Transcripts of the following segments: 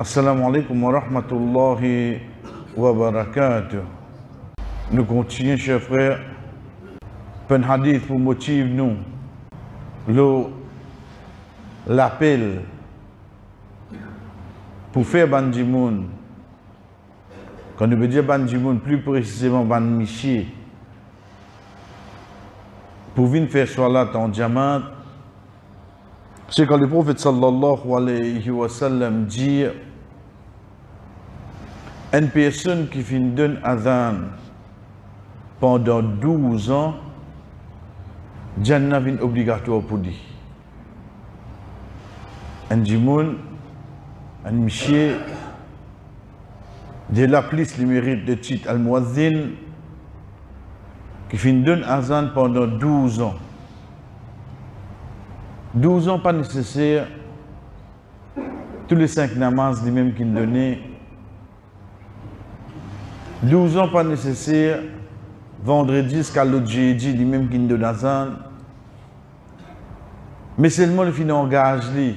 Assalamu alaikum wa rahmatullahi wa barakatuh. Nous continuons, chers frères, un hadith pour motiver nous l'appel pour faire Bandimoun. Quand nous veut dire Bandimoun, plus précisément Ban Michi, pour venir faire salat en diamant, c'est quand le prophète sallallahu alayhi wa sallam dit une personne qui finit d'un adhan pendant 12 ans, Jannah vient obligatoire pour lui. Un djimoun, un michier, de la plus le mérite de titre al-muazzin, qui finit d'un adhan pendant 12 ans. 12 ans, pas nécessaire, tous les 5 namazs, les mêmes qu'il donnait. 12 ans, pas nécessaire, vendredi jusqu'à l'autre jeudi, les mêmes qu'il donne azan. Mais seulement le fin engage lui.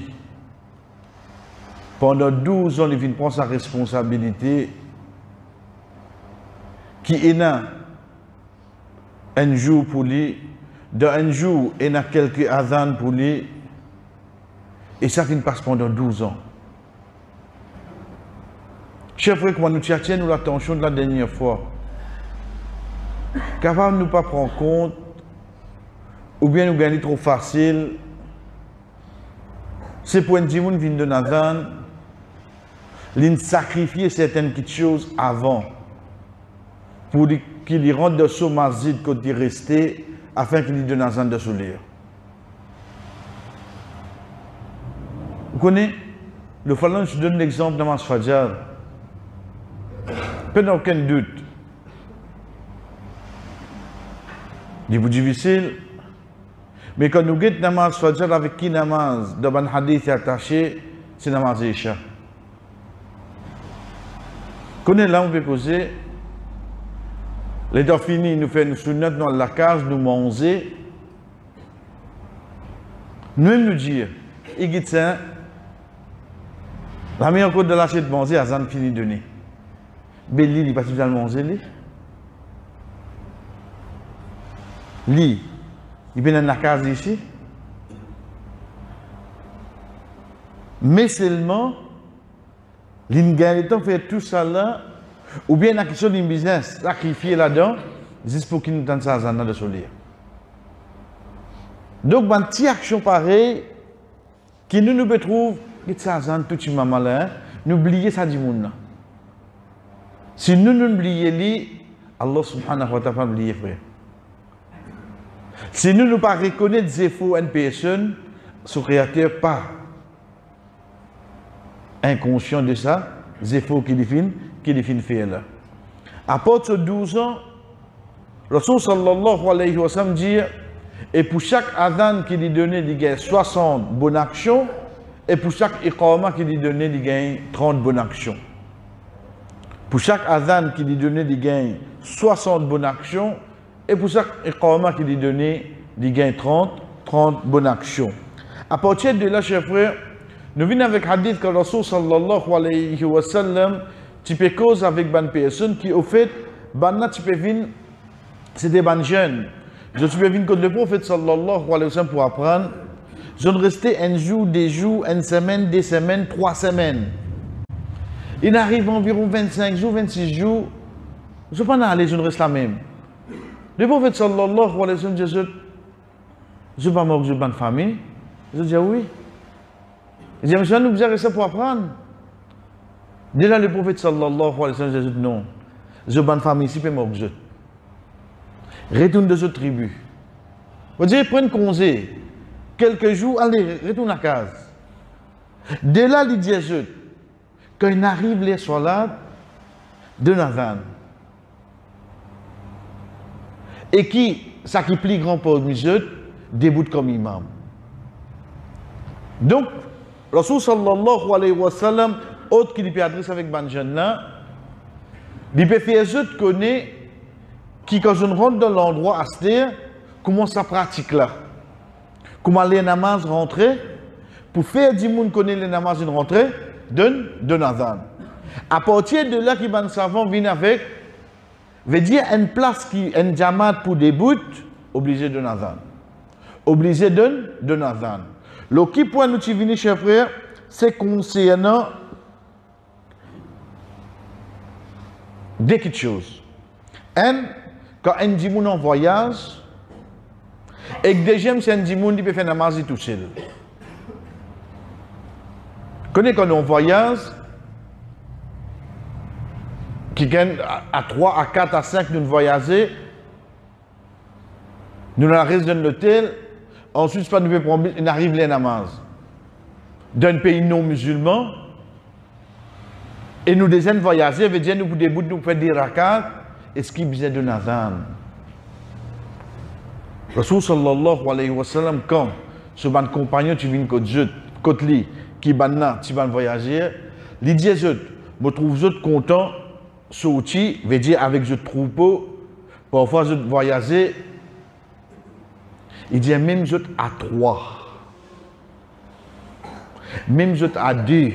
Pendant 12 ans, le fin prend sa responsabilité, qui est là un jour pour lui. Dans un jour, il y a quelques adhan pour lui. Et ça finit passe pendant 12 ans. Chers frères, comment nous tiens l'attention de la dernière fois. Capable de nous pas prendre compte, ou bien nous gagner trop facile. C'est pour un djimoun qui vient de Nathan, il sacrifier certaines petites choses avant. Pour qu'il y rentre de ce mazid quand il restait, afin qu'il y donne un de sourire. Vous connaissez, le Falun, je donne l'exemple de Namaz Fajr. Pas aucun doute. Il est difficile. Mais quand nous guettons Namaz Fajr avec qui Namaz, dans un hadith attaché, c'est Namaz Isha. Connaissez là, on peut causer. Les temps finis, nous faisons une sunnat dans la cage, nous manger. Nous dire, il dit ça, la meilleure côte de l'assiette de manger, Azan fini de donner. Belli, il n'est pas toujours manger, lui. Lui, il vient dans la case ici. Mais seulement, l'ingénieur fait tout ça là. Ou bien la question d'un business, sacrifier là-dedans, juste pour qu'il nous donne ça à de solir. Donc, une petite action pareille, qui nous peut trouver, que ça a tout le monde là, n'oubliez ça du monde. Si nous n'oublions lui, Allah subhanahu wa ta'ala n'oublie frère. Si nous ne pas reconnaître des défauts d'une personne, son créateur pas inconscient de ça, des défauts qu'il définit faire là. À partir de 12 ans, Rasul sallallahu alayhi wa sallam dit, et pour chaque adhan qui lui donnait, il gagne 60 bonnes actions, et pour chaque iqama qui lui donnait, il gagne 30 bonnes actions. Pour chaque adhan qui lui donnait, il gagne 60 bonnes actions, et pour chaque iqama qui lui donnait, il gagne 30 bonnes actions. À partir de là, chers frères, nous venons avec hadith que Rasul sallallahu alayhi wa sallam, tu peux cause avec une personne qui, au fait, tu peux venir, c'est des bonnes jeunes. Je peux venir contre le prophète sallallahu alayhi wa sallam pour apprendre. Je ne restais un jour, des jours, une semaine, 2 semaines, 3 semaines. Il arrive environ 25 jours, 26 jours. Je ne peux pas aller, je ne reste la même. Le prophète sallallahu alayhi wa sallam dit, je ne vais pas mort, je n'ai pas de famille. Je dis oui. Il dit, monsieur, nous devons rester pour apprendre. Dès là, le prophète sallallahu alayhi wa sallam dit, non, je n'ai pas de famille ici, je mort, je. Retourne de cette tribu. Vous dites, prends congé. Quelques jours, allez, retourne à case. Dès là, il dit, quand il arrive les soirs de Nathan, et qui, ça qui plie grand pour monsieur, déboute comme imam. Donc, Rasul sallallahu alayhi wa sallam, autre qui lui peut adresser avec Banjan là, il peut faire je connais qui, quand je rentre dans l'endroit à se dire, comment ça pratique là. Comment les namaz rentrer, pour faire du monde connaît les namaz une rentrée, d'un azan. À partir de là, qui ban savant vient avec, veut dire une place qui une jamaat pour des bouts, obligé d'un azan. Obligé d'un azan. Le qui point nous tu venir, chers frères, c'est concernant deux petites choses. Un, quand un dimoun en voyage, et que deuxième, c'est un dimoun qui peut faire namaz tout seul. Connais quand on voyage, qui gagne à 3, à 4, à 5, nous voyager, nous arrivons dans l'hôtel, ensuite, pas nous on arrive les namaz. D'un pays non musulman, et nous deuxième voyager, veut dire nous pour des bouts, nous faire des rakats, et ce qui besoin de nazan. Rasul sallallahu alayhi wa sallam, quand ce ban compagnon, tu viens côté lui, qui banna, tu vas voyager, il dit, je trouve je content, sorti, veut dire avec je troupeau, parfois je voyager, il dit même je à 3, même je à 2,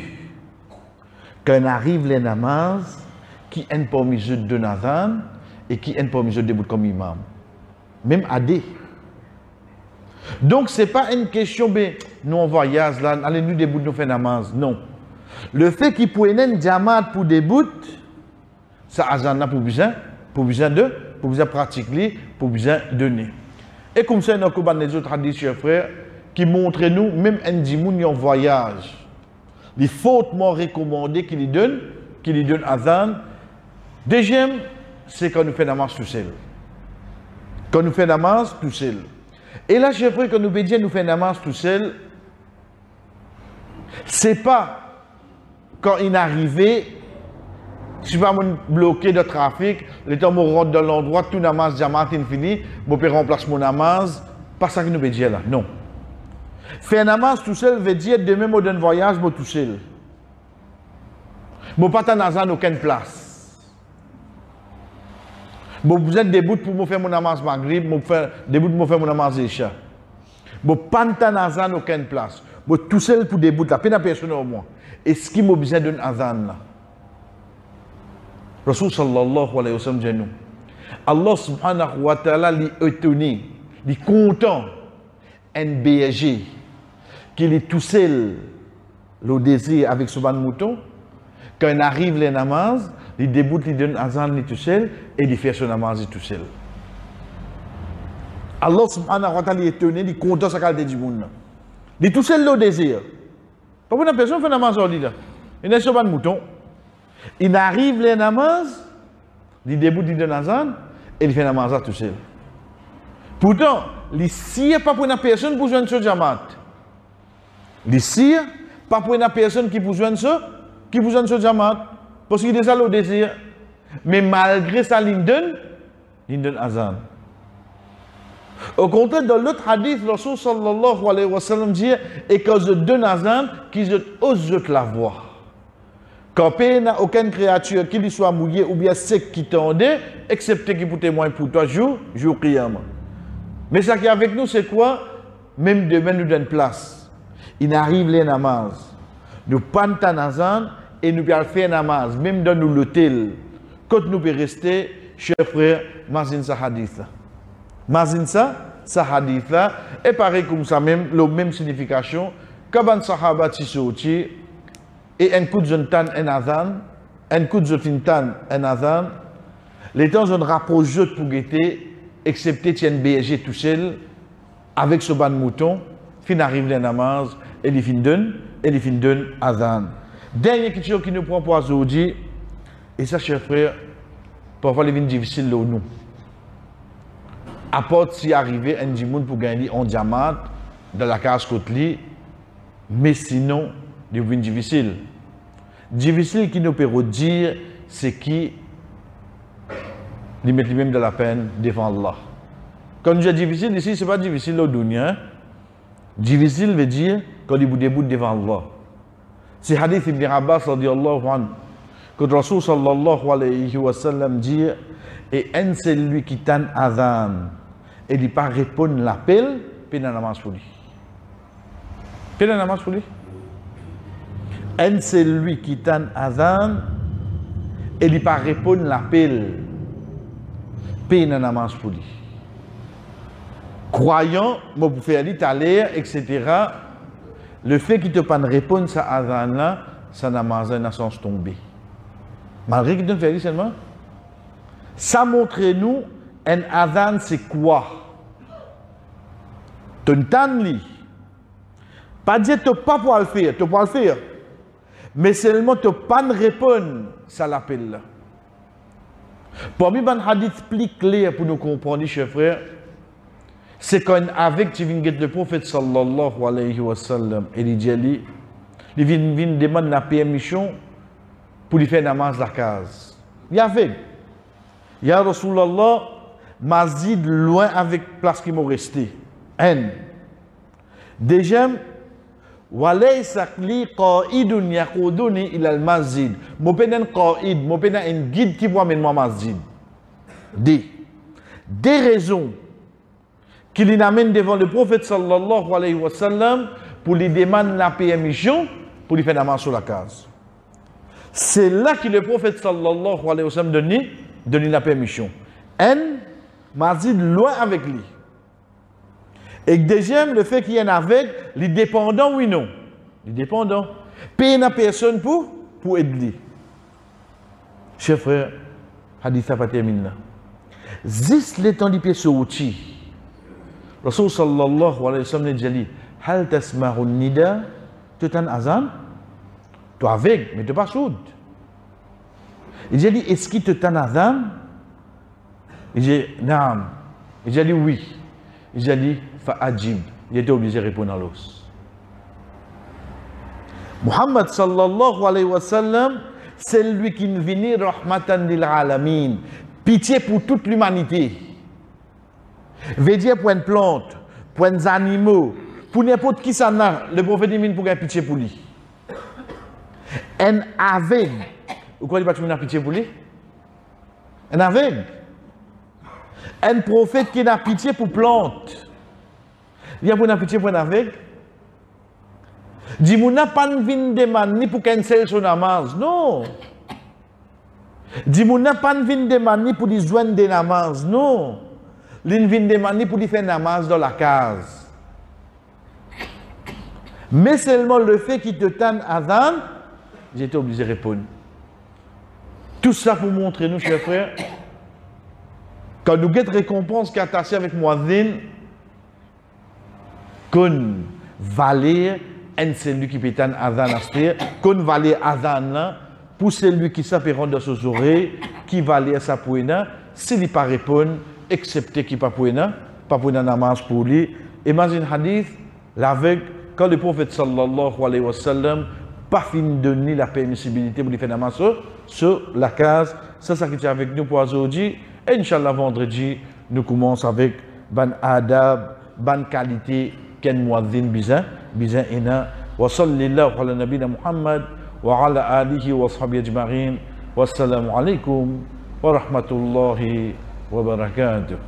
quand arrive les namaz, qui est parmi eux de Nazan et qui est parmi eux debout comme imam. Même à 2. Donc, ce n'est pas une question, mais nous on voyage là, allez-nous debout nous faire namaz. Non. Le fait qu'il prenne une jamaat pour debout, ça a pour besoin pratiquer, pour besoin donner. Et comme ça, nous avons des autres hadiths, chers frères, qui montrent nous, même un dimoun en voyage, il est fortement recommandé qu'il lui donne azan. Deuxième, c'est quand nous faisons namaz tout seul. Quand nous faisons namaz tout seul. Et là, chers frères, quand nous bédions, nous faisons namaz tout seul, c'est pas quand il est arrivé, je ne vais pas me bloquer de trafic, le temps où je rentre dans l'endroit, tout namaz, jamaat fini, je peux remplacer mon namaz, pas ça que nous bédions là, non. Faire namaz tout seul veut dire demain je donne voyage, je tout seul. Je ne pas dans aucune place. Vous êtes debout pour me faire mon namaz maghrib, debout pour me faire mon namaz isha. Je ne pas dans aucune place. Je tout seul pour debout là, pas personne au moins. Et ce qui m'a besoin d'un azan là. Rasul sallallahu alayhi wa sallam dit nous. Allah subhanahu wa ta'ala li étonné, li content un berger qui est tout seul le désir avec ce ban mouton, quand il arrive les namaz, il déboute, il donne azan tout seul et il fait son namaz tout seul. Allah subhanahu wa ta'ala est étonné, il est content de sa qualité du monde. Il est tout seul le désir. Pas pour une personne fait namaz au lit là. Il est sur ban mouton. Il arrive les namaz, il déboute, il donne azan et il fait namaz tout seul. Pourtant, les sires pas pour une personne pour joindre ce jamaat. Les sires pas pour une personne qui pour joindre ce jamaat. Parce qu'il est déjà le désir. Mais malgré ça, il donne azan. Au contraire, dans l'autre hadith, le Rasul sallallahu alayhi wa sallam dit, et quand je donne azan, qu'ils osent la voir. Quand il n'y a aucune créature qui lui soit mouillée ou bien sec qui tendait, excepté qui pour témoin pour toi, jour qiyamah. Mais ça qui est avec nous, c'est quoi? Même demain, nous donne place. Il arrive les namaz. Nous prenons ta nazan et nous pouvons faire namaz. Même dans l'hôtel. Quand nous pouvons rester, chers frères, mazin sa hadith. Mazin sa hadith. Et pareil comme ça, même, la même signification. Kaban sahaba tisoti et un coup de jontan en azan, un coup de jotintan en azan. Les temps, on rapproche pour guetter. Excepté tien berger tout seul, avec ce ban mouton, fin arrive les namaz, et il fin donne azan. Dernière question qui nous prend pour aujourd'hui, et ça, chers frères, parfois, il est difficile pour nous. À part si arrivé un dimoun pour gagner en diamant, dans la case côté, mais sinon, il est difficile. Difficile qui nous peut dire, c'est qui ils mettent lui-même de la peine devant Allah. Quand je dis difficile ici, ce n'est pas difficile au dunya. Difficile veut dire quand il vous déboute devant Allah. C'est hadith Ibn Abbas radiallahu anhu. Quand Rasul sallallahu alayhi wa sallam dit, et un c'est lui qui t'en azan, et il pas répondre l'appel, puis il n'a namaz pour lui. Puis il n'a namaz pour lui. Un c'est lui qui t'en azan et il pas répondre l'appel. Paye dans namaz pour lui. Croyant, moi pour faire l'Italie, etc. Le fait qu'il te pas répondre à azan là, ça namaz n'a sens tombé. Malgré qu'il te fait seulement, ça montre nous un azan c'est quoi? Tu n'entends li. Pas dire tu pas pour le faire, tu peux le faire. Mais seulement tu pas répondre, ça l'appelle là. Pour moi, un hadith plus clair pour nous comprendre, chers frères, c'est quand avec tu viens le prophète sallallahu alayhi wa sallam, et il dit, il vient demander la permission pour lui faire namaz la case. Il y avait, ya Rasulallah, masjid loin avec place qui m'a resté. Un. Deuxième, وليس لي قائد يقودني إلى المسجد. Moi pas un qaïd, moi pas un guide qui va m'amener au masjid. Des raisons qui l'amènent devant le prophète sallallahu alayhi wa sallam pour lui demander la permission pour lui faire namaz sur la case. C'est là que le prophète sallallahu alayhi wa sallam donne la permission. Un masjid loin avec lui. Et deuxième, le fait qu'il y en a avec, les dépendants, oui, non. Les dépendants. Payer une personne pour aider. Chers frères, hadith n'a pas terminé là. Zis le temps du pied sur outil. Rasul sallallahu alayhi wa sallam dit, hal tasma'un nida, tu t'en azan? Tu avec, mais tu pas soud. Il dit, est-ce qu'il te t'en azan? Il dit, naam. Il dit, oui. Il dit, fa'ajib. Il était obligé de répondre à l'os. Muhammad sallallahu alayhi wa sallam, c'est lui qui est venu rahmatan lil alamin. Pitié pour toute l'humanité. Veut dire pour une plante, pour les animaux, pour n'importe qui ça n'a, le prophète dit pour avoir pitié pour lui. Un aveugle. Vous croyez pas que tu as pitié pour lui? Un aveugle. Un prophète qui n'a pitié pour plante. Il y a pour pitié pour un aveugle. Dis-moi, n'a pas de demander pour qu'un seul son namaz. Non. Dis-moi, n'a pas de demander pour lui joindre des namaz. Non. Il vient demander pour lui faire namaz dans la case. Mais seulement le fait qu'il te tente azan, j'étais obligé de répondre. Tout ça pour montrer nous, chers frères, quand nous avons récompense qui est attachée avec Muazzin, qu'on valait un celui qui peut être azan astir, qu'on valait azan là, pour celui qui s'appelle rendre ses oreilles, qui valait sa pouina, s'il ne pas répondre, excepté qui pas pouina namaz pour lui. Imagine hadith, l'aveugle, quand le prophète sallallahu alayhi wa sallam, pas fini de donner la permissibilité pour lui faire namaz sur la case, ça qui est avec nous pour aujourd'hui. Inch'Allah, vendredi, nous commençons avec ban adab, ban qualité, ken muazzin bizan ina. Wa sallallahu ala nabina Muhammad wa ala alihi wa sahbihi ajma'in. Wassalamu alaikum wa rahmatullahi wa barakatuh.